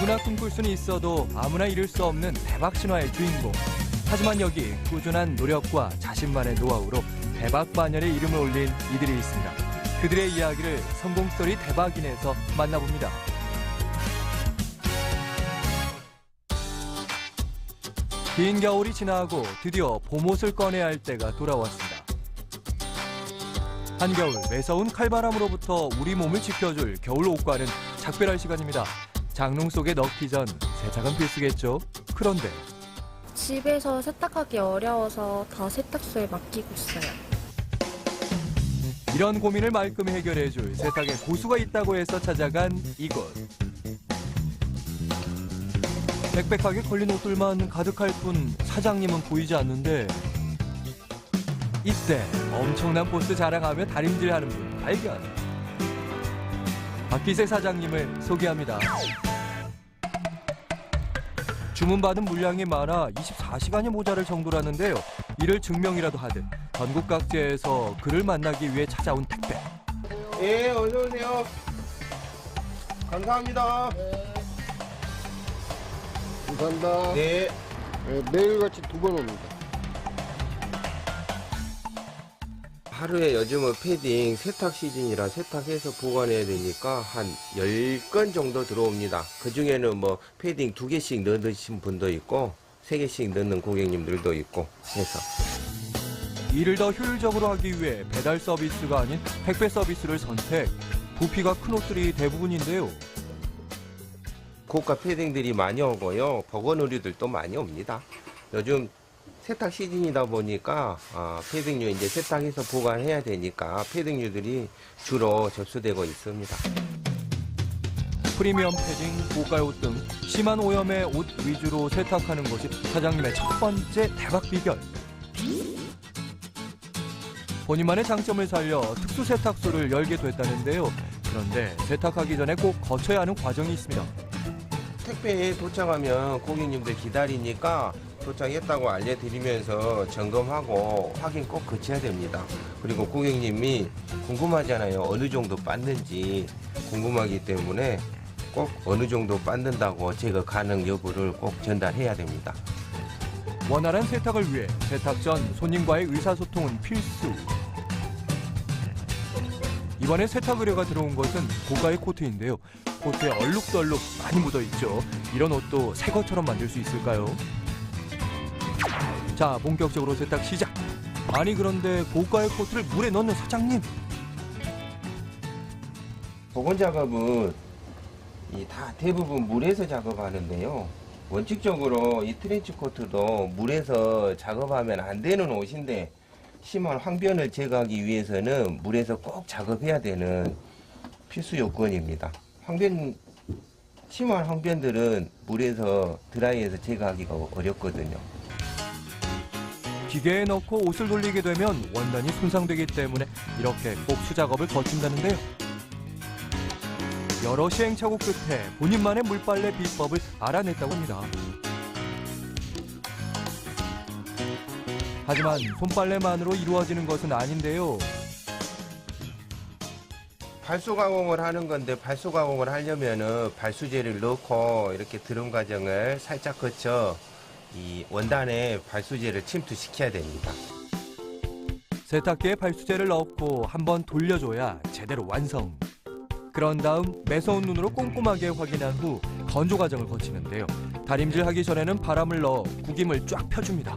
누구나 꿈꿀 수는 있어도 아무나 이룰 수 없는 대박 신화의 주인공. 하지만 여기 꾸준한 노력과 자신만의 노하우로 대박 반열에 이름을 올린 이들이 있습니다. 그들의 이야기를 성공 스토리 대박인에서 만나봅니다. 긴 겨울이 지나고 드디어 봄옷을 꺼내야 할 때가 돌아왔습니다. 한겨울 매서운 칼바람으로부터 우리 몸을 지켜줄 겨울 옷과는 작별할 시간입니다. 장롱 속에 넣기 전 세탁은 필수겠죠. 그런데 집에서 세탁하기 어려워서 다 세탁소에 맡기고 있어요. 이런 고민을 말끔히 해결해줄 세탁의 고수가 있다고 해서 찾아간 이곳. 빽빽하게 걸린 옷들만 가득할 뿐 사장님은 보이지 않는데 이때 엄청난 포스 자랑하며 다림질하는 분 발견. 박기세 사장님을 소개합니다. 주문받은 물량이 많아 24시간이 모자랄 정도라는데요. 이를 증명이라도 하듯 전국 각지에서 그를 만나기 위해 찾아온 택배. 예, 어서 오세요. 감사합니다. 감사합니다. 네. 매일같이 2번 옵니다. 하루에 요즘은 패딩 세탁 시즌이라 세탁해서 보관해야 되니까 한 10건 정도 들어옵니다. 그중에는 뭐 패딩 2개씩 넣으신 분도 있고 3개씩 넣는 고객님들도 있고 해서. 일을 더 효율적으로 하기 위해 배달 서비스가 아닌 택배 서비스를 선택. 부피가 큰 옷들이 대부분인데요. 고가 패딩들이 많이 오고요. 보건 의류들도 많이 옵니다. 요즘 세탁 시즌이다 보니까 패딩류 이제 세탁해서 보관해야 되니까 패딩류들이 주로 접수되고 있습니다. 프리미엄 패딩, 고가의 옷 등 심한 오염의 옷 위주로 세탁하는 것이 사장님의 첫 번째 대박 비결. 본인만의 장점을 살려 특수 세탁소를 열게 됐다는데요. 그런데 세탁하기 전에 꼭 거쳐야 하는 과정이 있습니다. 택배에 도착하면 고객님들 기다리니까 도착했다고 알려드리면서 점검하고 확인 꼭 거쳐야 됩니다. 그리고 고객님이 궁금하잖아요. 어느 정도 빻는지 궁금하기 때문에 꼭 어느 정도 빻는다고 제거 가능 여부를 꼭 전달해야 됩니다. 원활한 세탁을 위해 세탁 전 손님과의 의사소통은 필수. 이번에 세탁 의뢰가 들어온 것은 고가의 코트인데요. 코트에 얼룩덜룩 많이 묻어있죠. 이런 옷도 새 것처럼 만들 수 있을까요? 자, 본격적으로 세탁 시작. 아니 그런데 고가의 코트를 물에 넣는 사장님. 복원 작업은 다 대부분 물에서 작업하는데요. 원칙적으로 이 트렌치 코트도 물에서 작업하면 안 되는 옷인데 심한 황변을 제거하기 위해서는 물에서 꼭 작업해야 되는 필수 요건입니다. 심한 황변들은 물에서 드라이해서 제거하기가 어렵거든요. 기계에 넣고 옷을 돌리게 되면 원단이 손상되기 때문에 이렇게 꼭 수작업을 거친다는데요. 여러 시행착오 끝에 본인만의 물빨래 비법을 알아냈다고 합니다. 하지만 손빨래만으로 이루어지는 것은 아닌데요. 발수 가공을 하는 건데 발수 가공을 하려면은 발수제를 넣고 이렇게 드럼 과정을 살짝 거쳐 이 원단에 발수제를 침투시켜야 됩니다. 세탁기에 발수제를 넣고 한번 돌려줘야 제대로 완성. 그런 다음 매서운 눈으로 꼼꼼하게 확인한 후 건조 과정을 거치는데요. 다림질하기 전에는 바람을 넣어 구김을 쫙 펴줍니다.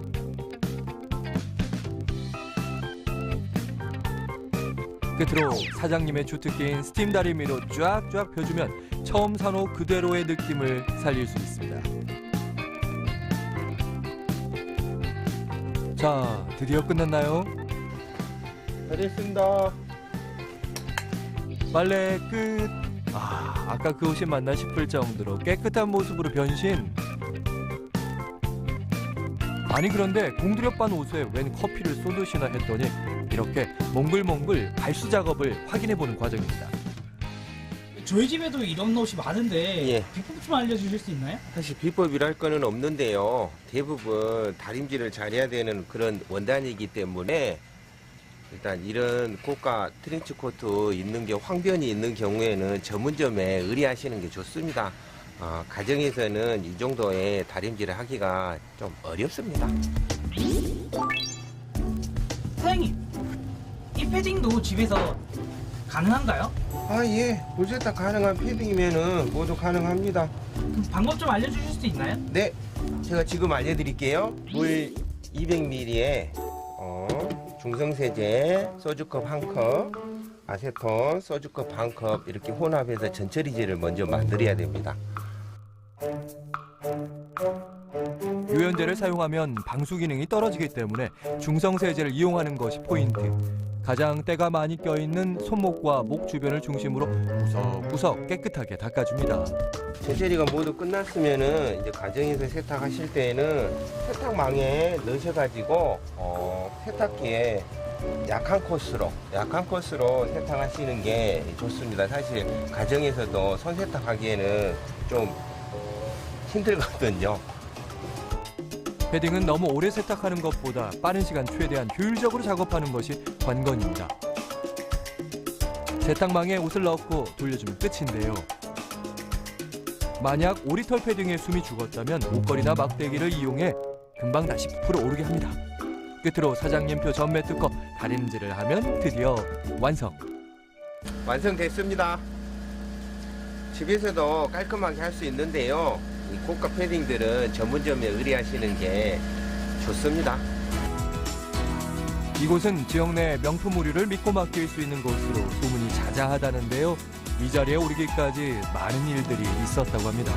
끝으로 사장님의 주특기인 스팀 다리미로 쫙쫙 펴주면 처음 산 옷 그대로의 느낌을 살릴 수 있습니다. 자, 드디어 끝났나요? 다 됐습니다. 빨래 끝. 아까 그 옷이 맞나 싶을 정도로 깨끗한 모습으로 변신. 아니 그런데 공들여 빤 옷에 웬 커피를 쏟으시나 했더니 이렇게 몽글몽글 발수 작업을 확인해보는 과정입니다. 저희 집에도 이런 옷이 많은데 예. 비법 좀 알려주실 수 있나요? 사실 비법이랄 거는 없는데요. 대부분 다림질을 잘해야 되는 그런 원단이기 때문에 일단 이런 고가 트렌치 코트 입는 게 황변이 있는 경우에는 전문점에 의뢰하시는 게 좋습니다. 가정에서는 이 정도의 다림질을 하기가 좀 어렵습니다. 사장님, 이 패딩도 집에서 가능한가요? 예. 물세탁 가능한 패딩이면은 모두 가능합니다. 그럼 방법 좀 알려주실 수 있나요? 네. 제가 지금 알려드릴게요. 물 200ml에 중성세제 소주컵 1컵, 아세톤 소주컵 1컵 이렇게 혼합해서 전처리제를 먼저 만들어야 됩니다. 유연제를 사용하면 방수 기능이 떨어지기 때문에 중성세제를 이용하는 것이 포인트. 가장 때가 많이 껴있는 손목과 목 주변을 중심으로 구석구석 깨끗하게 닦아줍니다. 전처리가 모두 끝났으면은 이제 가정에서 세탁하실 때에는 세탁망에 넣으셔가지고 세탁기에 약한 코스로 세탁하시는 게 좋습니다. 사실 가정에서도 손 세탁하기에는 좀 힘들거든요. 패딩은 너무 오래 세탁하는 것보다 빠른 시간 최대한 효율적으로 작업하는 것이 관건입니다. 세탁망에 옷을 넣고 돌려주면 끝인데요. 만약 오리털 패딩에 숨이 죽었다면 옷걸이나 막대기를 이용해 금방 다시 부풀어 오르게 합니다. 끝으로 사장님표 전매 특허 다림질을 하면 드디어 완성. 완성됐습니다. 집에서도 깔끔하게 할 수 있는데요. 이 고가 패딩들은 전문점에 의뢰하시는 게 좋습니다. 이곳은 지역 내 명품 의류를 믿고 맡길 수 있는 곳으로 소문이 자자하다는데요. 이 자리에 오르기까지 많은 일들이 있었다고 합니다.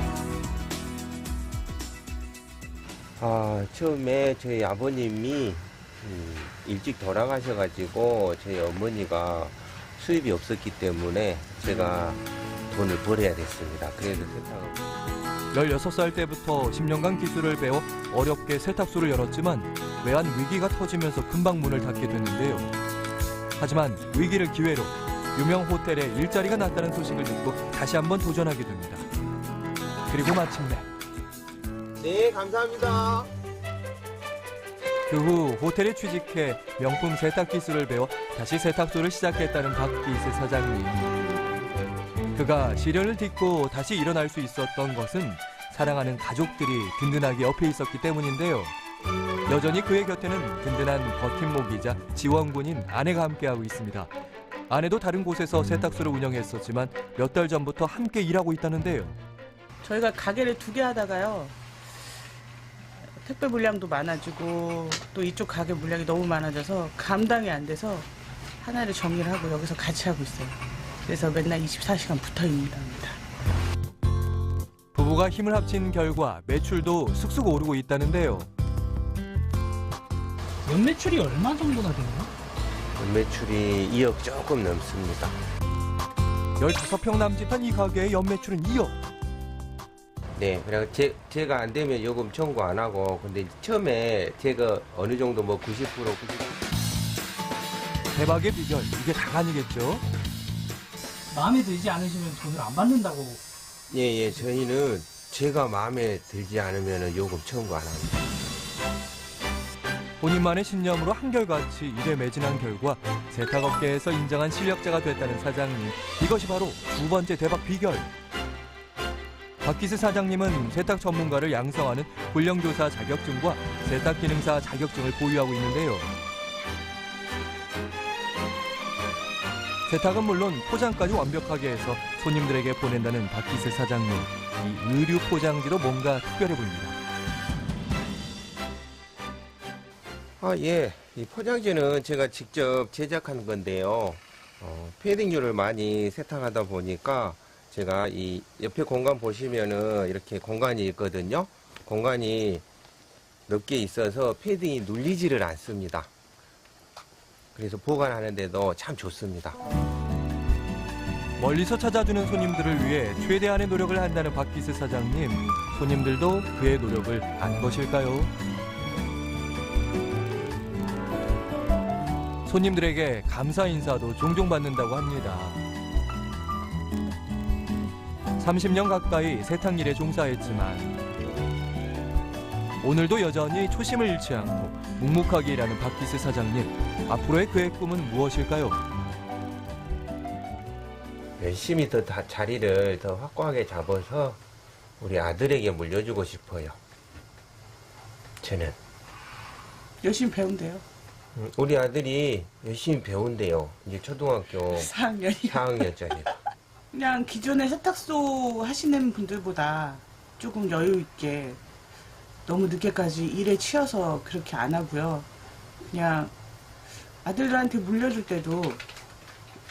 처음에 저희 아버님이 일찍 돌아가셔가지고 저희 어머니가 수입이 없었기 때문에 제가 돈을 벌어야 됐습니다. 그래서 세탁을 16살 때부터 10년간 기술을 배워 어렵게 세탁소를 열었지만 외환 위기가 터지면서 금방 문을 닫게 됐는데요. 하지만 위기를 기회로 유명 호텔에 일자리가 났다는 소식을 듣고 다시 한번 도전하게 됩니다. 그리고 마침내 네, 감사합니다. 그 후 호텔에 취직해 명품 세탁 기술을 배워 다시 세탁소를 시작했다는 박기세 사장님. 그가 시련을 딛고 다시 일어날 수 있었던 것은 사랑하는 가족들이 든든하게 옆에 있었기 때문인데요. 여전히 그의 곁에는 든든한 버팀목이자 지원군인 아내가 함께하고 있습니다. 아내도 다른 곳에서 세탁소를 운영했었지만 몇 달 전부터 함께 일하고 있다는데요. 저희가 가게를 2개 하다가요. 택배 물량도 많아지고 또 이쪽 가게 물량이 너무 많아져서 감당이 안 돼서 하나를 정리를 하고 여기서 같이 하고 있어요. 그래서 맨날 24시간 붙어 있습니다. 부부가 힘을 합친 결과 매출도 쑥쑥 오르고 있다는데요. 연매출이 얼마 정도나 되나요? 매출이 2억 조금 넘습니다. 15평 남짓한 이 가게의 연매출은 2억. 네, 그래서 제가 안 되면 요금 청구 안 하고, 근데 처음에 제가 어느 정도 90%. 대박의 비결, 이게 다가 아니겠죠? 마음에 들지 않으시면 돈을 안 받는다고. 예, 저희는 제가 마음에 들지 않으면 요금 청구 안 합니다. 본인만의 신념으로 한결같이 일에 매진한 결과 세탁업계에서 인정한 실력자가 됐다는 사장님. 이것이 바로 두 번째 대박 비결. 박기세 사장님은 세탁 전문가를 양성하는 훈련교사 자격증과 세탁기능사 자격증을 보유하고 있는데요. 세탁은 물론 포장까지 완벽하게 해서 손님들에게 보낸다는 박기세 사장님. 이 의류 포장지도 뭔가 특별해 보입니다. 예. 이 포장지는 제가 직접 제작한 건데요. 패딩류를 많이 세탁하다 보니까 제가 이 옆에 공간 보시면은 이렇게 공간이 있거든요. 공간이 넓게 있어서 패딩이 눌리지를 않습니다. 그래서 보관하는데도 참 좋습니다. 멀리서 찾아주는 손님들을 위해 최대한의 노력을 한다는 박기세 사장님. 손님들도 그의 노력을 안 것일까요? 손님들에게 감사 인사도 종종 받는다고 합니다. 30년 가까이 세탁일에 종사했지만 오늘도 여전히 초심을 잃지 않고 묵묵하게 일하는 박기세 사장님. 앞으로의 그의 꿈은 무엇일까요? 열심히 더 자리를 더 확고하게 잡아서 우리 아들에게 물려주고 싶어요. 저는. 열심히 배운대요. 우리 아들이 열심히 배운대요. 이제 초등학교 4학년이요. 4학년짜리라. 그냥 기존에 세탁소 하시는 분들보다 조금 여유 있게 너무 늦게까지 일에 치여서 그렇게 안 하고요. 그냥 아들들한테 물려줄 때도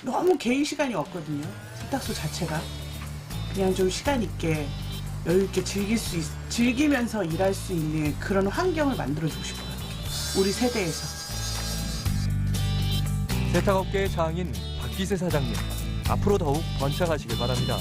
너무 개인 시간이 없거든요. 세탁소 자체가. 그냥 좀 시간 있게 여유 있게 즐기면서 일할 수 있는 그런 환경을 만들어주고 싶어요. 우리 세대에서. 세탁업계의 장인 박기세 사장님, 앞으로 더욱 번창하시길 바랍니다.